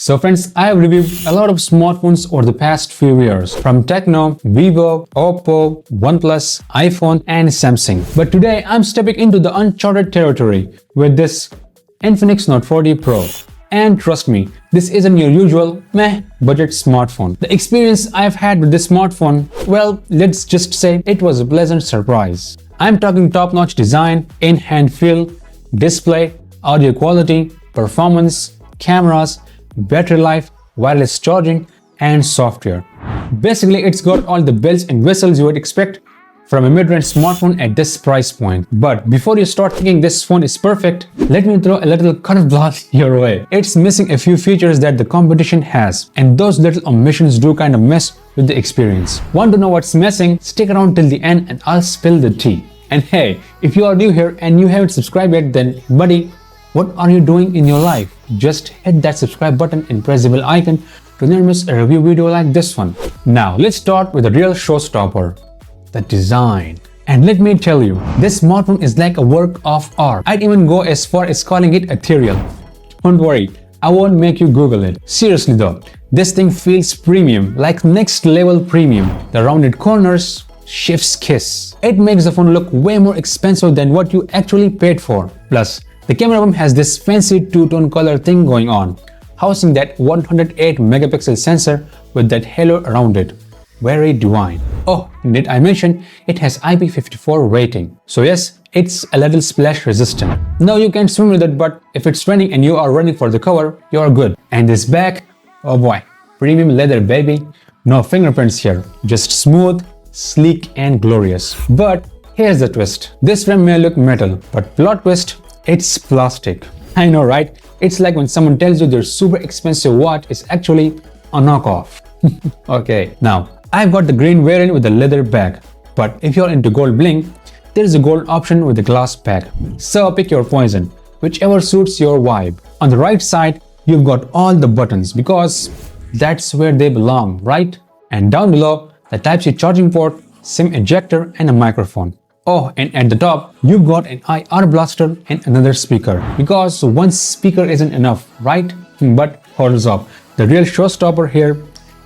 So friends, I have reviewed a lot of smartphones over the past few years from Tecno, Vivo, Oppo, OnePlus, iPhone and Samsung. But today I'm stepping into the uncharted territory with this Infinix Note 40 Pro. And trust me, this isn't your usual meh budget smartphone. The experience I've had with this smartphone, well, let's just say it was a pleasant surprise. I'm talking top-notch design, in-hand feel, display, audio quality, performance, cameras, battery life, wireless charging, and software. Basically, it's got all the bells and whistles you would expect from a mid-range smartphone at this price point. But before you start thinking this phone is perfect, let me throw a little curveball your way. It's missing a few features that the competition has, and those little omissions do kind of mess with the experience. Want to know what's missing? Stick around till the end and I'll spill the tea. And hey, if you are new here and you haven't subscribed yet, then buddy, what are you doing in your life? Just hit that subscribe button and press the bell icon to never miss a review video like this one. Now let's start with the real showstopper, the design. And let me tell you, this smartphone is like a work of art. I'd even go as far as calling it ethereal. Don't worry, I won't make you Google it. Seriously though, this thing feels premium, like next level premium. The rounded corners, chef's kiss. It makes the phone look way more expensive than what you actually paid for. Plus, the camera room has this fancy two-tone color thing going on, housing that 108 megapixel sensor with that halo around it. Very divine. Oh, did I mention it has IP54 rating? So yes, it's a little splash resistant. No, you can't swim with it, but if it's raining and you are running for the cover, you're good. And this back, oh boy, premium leather baby. No fingerprints here, just smooth, sleek and glorious. But here's the twist. This frame may look metal, but plot twist, it's plastic. I know, right? It's like when someone tells you their super expensive watch is actually a knockoff. Okay, now I've got the green variant with the leather bag, but if you're into gold bling, there's a gold option with the glass bag. So pick your poison, whichever suits your vibe. On the right side, you've got all the buttons because that's where they belong, right? And down below, the Type-C charging port, SIM ejector and a microphone. Oh, and at the top, you've got an IR blaster and another speaker, because one speaker isn't enough, right? But hold up, the real showstopper here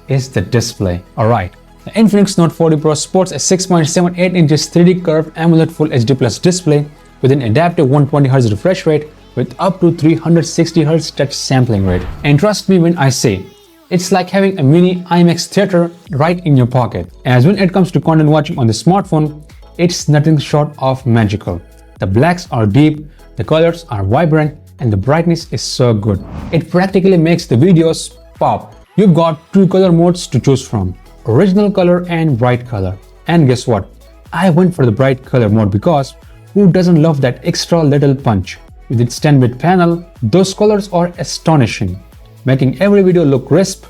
is the display. Alright, the Infinix Note 40 Pro sports a 6.78 inches 3D curved AMOLED Full HD Plus display with an adaptive 120Hz refresh rate with up to 360Hz touch sampling rate. And trust me when I say, it's like having a mini IMAX theater right in your pocket. As when it comes to content watching on the smartphone, it's nothing short of magical. The blacks are deep, the colors are vibrant, and the brightness is so good. It practically makes the videos pop. You've got two color modes to choose from, original color and bright color. And guess what? I went for the bright color mode because who doesn't love that extra little punch? With its 10-bit panel, those colors are astonishing, making every video look crisp,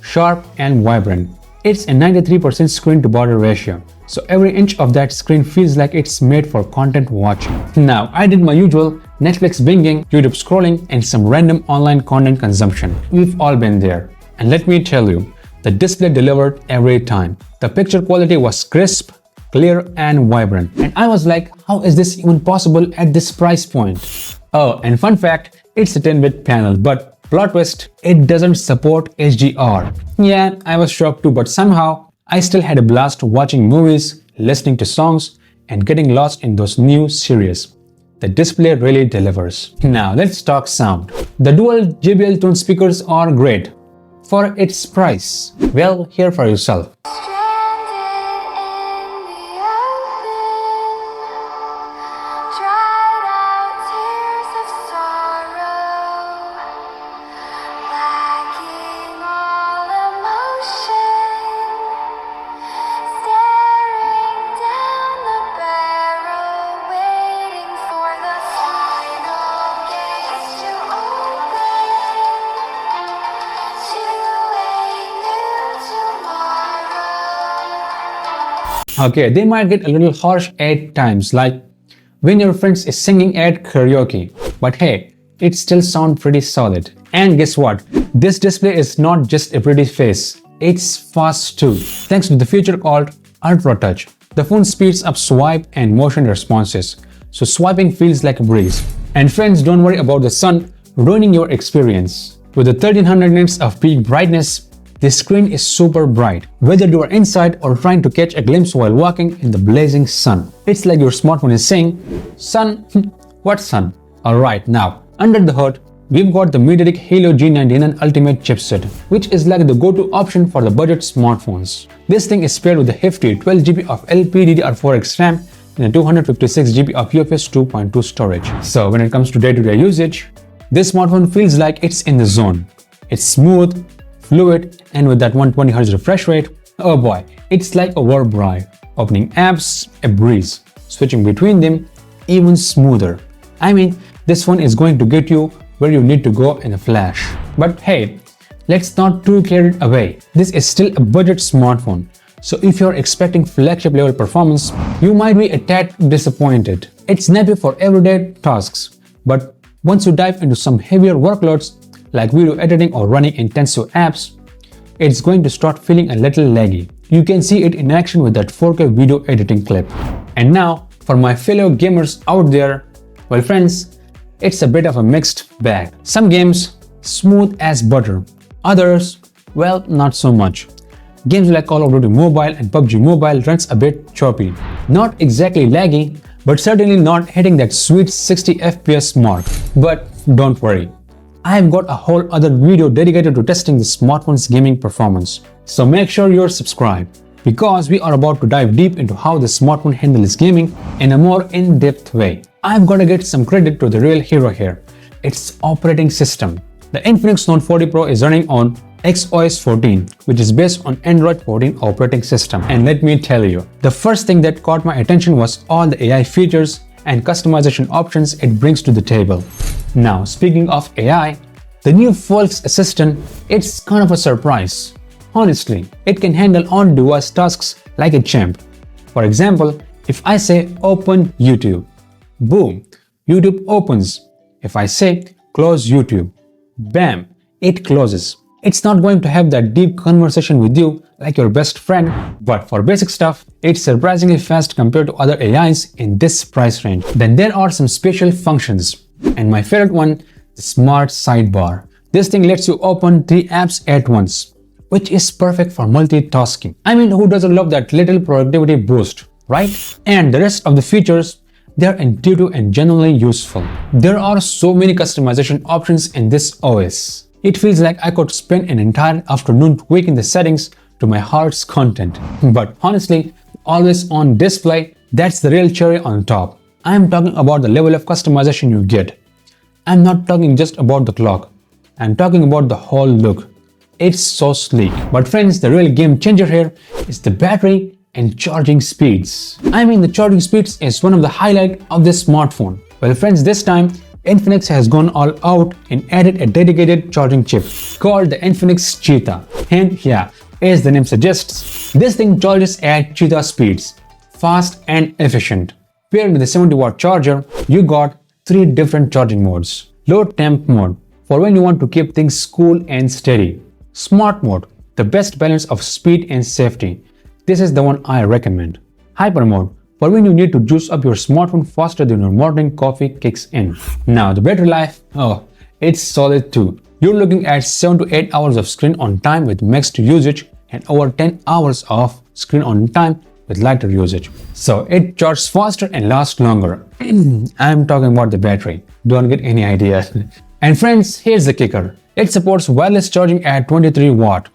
sharp, and vibrant. It's a 93% screen to body ratio, so every inch of that screen feels like it's made for content watching. Now, I did my usual Netflix binging, YouTube scrolling, and some random online content consumption. We've all been there. And let me tell you, the display delivered every time. The picture quality was crisp, clear, and vibrant. And I was like, how is this even possible at this price point? Oh, and fun fact, it's a 10-bit panel, but plot twist, it doesn't support HDR. Yeah, I was shocked too, but somehow I still had a blast watching movies, listening to songs, and getting lost in those new series. The display really delivers. Now let's talk sound. The dual JBL tone speakers are great. For its price, well, hear for yourself. Okay, they might get a little harsh at times, like when your friends is singing at karaoke. But hey, it still sounds pretty solid. And guess what? This display is not just a pretty face, it's fast too. Thanks to the feature called Ultra Touch. The phone speeds up swipe and motion responses, so swiping feels like a breeze. And friends, don't worry about the sun ruining your experience. With the 1300 nits of peak brightness, the screen is super bright, whether you are inside or trying to catch a glimpse while walking in the blazing sun. It's like your smartphone is saying, "Sun? What sun?" Alright, now, under the hood, we've got the MediaTek Helio G99 Ultimate chipset, which is like the go-to option for the budget smartphones. This thing is paired with a hefty 12GB of LPDDR4X RAM and a 256GB of UFS 2.2 storage. So when it comes to day-to-day usage, this smartphone feels like it's in the zone. It's smooth, fluid, and with that 120Hz refresh rate, oh boy, it's like a warp ride. Opening apps, a breeze. Switching between them, even smoother. I mean, this one is going to get you where you need to go in a flash. But hey, let's not too carried away. This is still a budget smartphone. So if you're expecting flagship level performance, you might be a tad disappointed. It's snappy for everyday tasks, but once you dive into some heavier workloads like video editing or running intensive apps, it's going to start feeling a little laggy. You can see it in action with that 4K video editing clip. And now, for my fellow gamers out there, well friends, it's a bit of a mixed bag. Some games, smooth as butter. Others, well, not so much. Games like Call of Duty Mobile and PUBG Mobile runs a bit choppy. Not exactly laggy, but certainly not hitting that sweet 60 FPS mark. But don't worry, I have got a whole other video dedicated to testing the smartphone's gaming performance. So make sure you're subscribed, because we are about to dive deep into how the smartphone handles gaming in a more in-depth way. I've got to get some credit to the real hero here, its operating system. The Infinix Note 40 Pro is running on XOS 14, which is based on Android 14 operating system. And let me tell you, the first thing that caught my attention was all the AI features and customization options it brings to the table. Now, speaking of AI, the new Volks assistant, it's kind of a surprise. Honestly, it can handle on-device tasks like a champ. For example, if I say open YouTube, boom, YouTube opens. If I say close YouTube, bam, it closes. It's not going to have that deep conversation with you like your best friend, but for basic stuff, it's surprisingly fast compared to other AIs in this price range. Then there are some special functions, and my favorite one, the smart sidebar. This thing lets you open 3 apps at once, which is perfect for multitasking. I mean, who doesn't love that little productivity boost, right? And the rest of the features, they're intuitive and genuinely useful. There are so many customization options in this OS. It feels like I could spend an entire afternoon tweaking the settings to my heart's content. But honestly, always on display, that's the real cherry on top. I'm talking about the level of customization you get. I'm not talking just about the clock. I'm talking about the whole look. It's so sleek. But friends, the real game changer here is the battery and charging speeds. I mean, the charging speeds is one of the highlights of this smartphone. Well friends, this time, Infinix has gone all out and added a dedicated charging chip called the Infinix Cheetah. And yeah, as the name suggests, this thing charges at cheetah speeds, fast and efficient. Paired with the 70-watt charger, you got 3 different charging modes. Low temp mode, for when you want to keep things cool and steady. Smart mode, the best balance of speed and safety. This is the one I recommend. Hyper mode, for when you need to juice up your smartphone faster than your morning coffee kicks in. Now the battery life, oh, it's solid too. You're looking at 7 to 8 hours of screen on time with maxed usage and over 10 hours of screen on time with lighter usage. So it charges faster and lasts longer. I'm talking about the battery. Don't get any idea. And friends, here's the kicker. It supports wireless charging at 23 watt,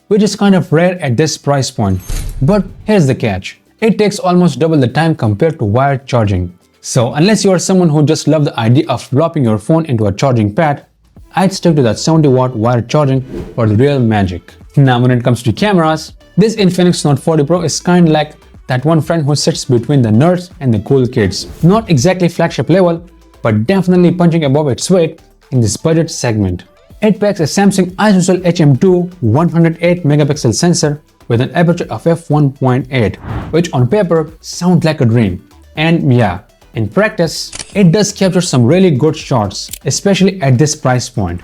which is kind of rare at this price point. But here's the catch. It takes almost double the time compared to wired charging. So unless you are someone who just loves the idea of flopping your phone into a charging pad, I'd stick to that 70-watt wired charging for the real magic. Now when it comes to cameras, this Infinix Note 40 Pro is kind of like that one friend who sits between the nerds and the cool kids. Not exactly flagship level, but definitely punching above its weight in this budget segment. It packs a Samsung ISOCELL HM2 108 megapixel sensor with an aperture of f1.8, which on paper sounds like a dream. And yeah, in practice, it does capture some really good shots, especially at this price point.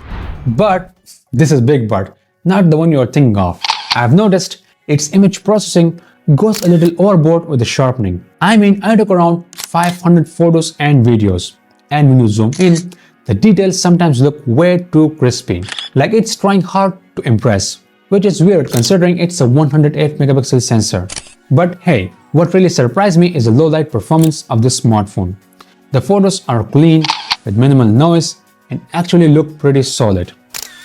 But this is big but, not the one you're thinking of. I've noticed its image processing goes a little overboard with the sharpening. I mean, I took around 500 photos and videos, and when you zoom in, the details sometimes look way too crispy. like it's trying hard to impress, which is weird considering it's a 108 megapixel sensor. But hey, what really surprised me is the low light performance of this smartphone. The photos are clean, with minimal noise, and actually look pretty solid.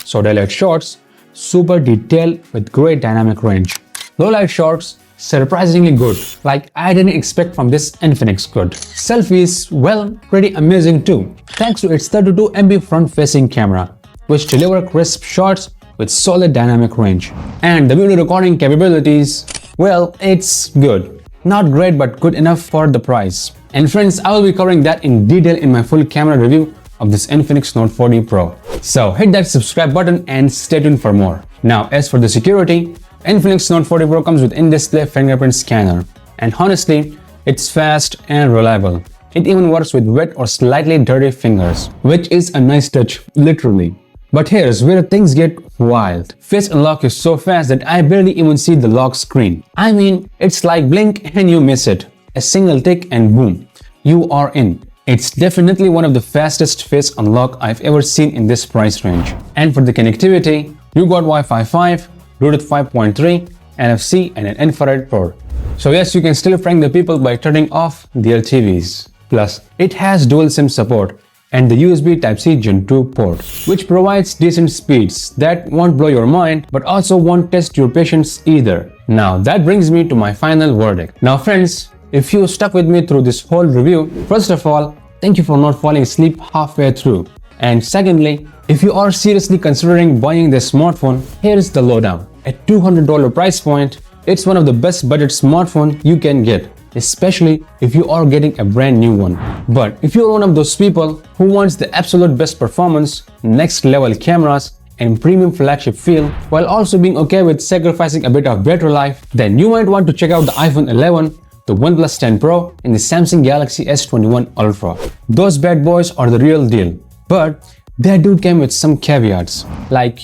So daylight shots, super detailed with great dynamic range. Low light shots, surprisingly good, like I didn't expect from this Infinix good. Selfies, well, pretty amazing too, thanks to its 32 MP front-facing camera, which deliver crisp shots with solid dynamic range. And the video recording capabilities, well, it's good. Not great, but good enough for the price. And friends, I will be covering that in detail in my full camera review of this Infinix Note 40 Pro. So hit that subscribe button and stay tuned for more. Now, as for the security, Infinix Note 40 Pro comes with in-display fingerprint scanner. And honestly, it's fast and reliable. It even works with wet or slightly dirty fingers, which is a nice touch, literally. But here's where things get wild. Face unlock is so fast that I barely even see the lock screen. I mean, it's like blink and you miss it. A single tick and boom, you are in. It's definitely one of the fastest face unlock I've ever seen in this price range. And for the connectivity, you got Wi-Fi 5, Bluetooth 5.3, NFC and an infrared port. So yes, you can still prank the people by turning off their TVs. Plus, it has dual SIM support and the USB Type-C Gen 2 port, which provides decent speeds that won't blow your mind but also won't test your patience either. Now that brings me to my final verdict. Now friends, if you stuck with me through this whole review, first of all, thank you for not falling asleep halfway through. And secondly, if you are seriously considering buying this smartphone, here is the lowdown. At $200 price point, it's one of the best budget smartphones you can get, especially if you are getting a brand new one. But if you're one of those people who wants the absolute best performance, next level cameras, and premium flagship feel, while also being okay with sacrificing a bit of battery life, then you might want to check out the iPhone 11, the OnePlus 10 Pro, and the Samsung Galaxy S21 Ultra. Those bad boys are the real deal. But they do come with some caveats, like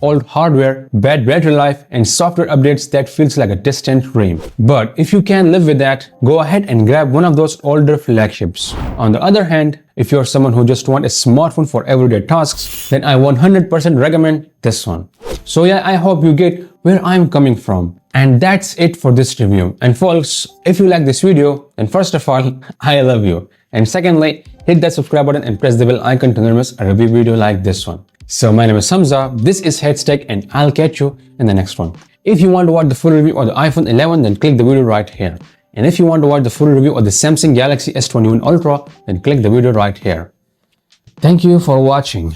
old hardware, bad battery life, and software updates that feels like a distant dream. But if you can live with that, go ahead and grab one of those older flagships. On the other hand, if you're someone who just wants a smartphone for everyday tasks, then I 100% recommend this one. So yeah, I hope you get where I'm coming from. And that's it for this review. And folks, if you like this video, then first of all, I love you. And secondly, hit that subscribe button and press the bell icon to never miss a review video like this one. So my name is Hamza, this is Headstack, and I'll catch you in the next one. If you want to watch the full review of the iPhone 11, then click the video right here. And if you want to watch the full review of the Samsung Galaxy S21 Ultra, then click the video right here. Thank you for watching.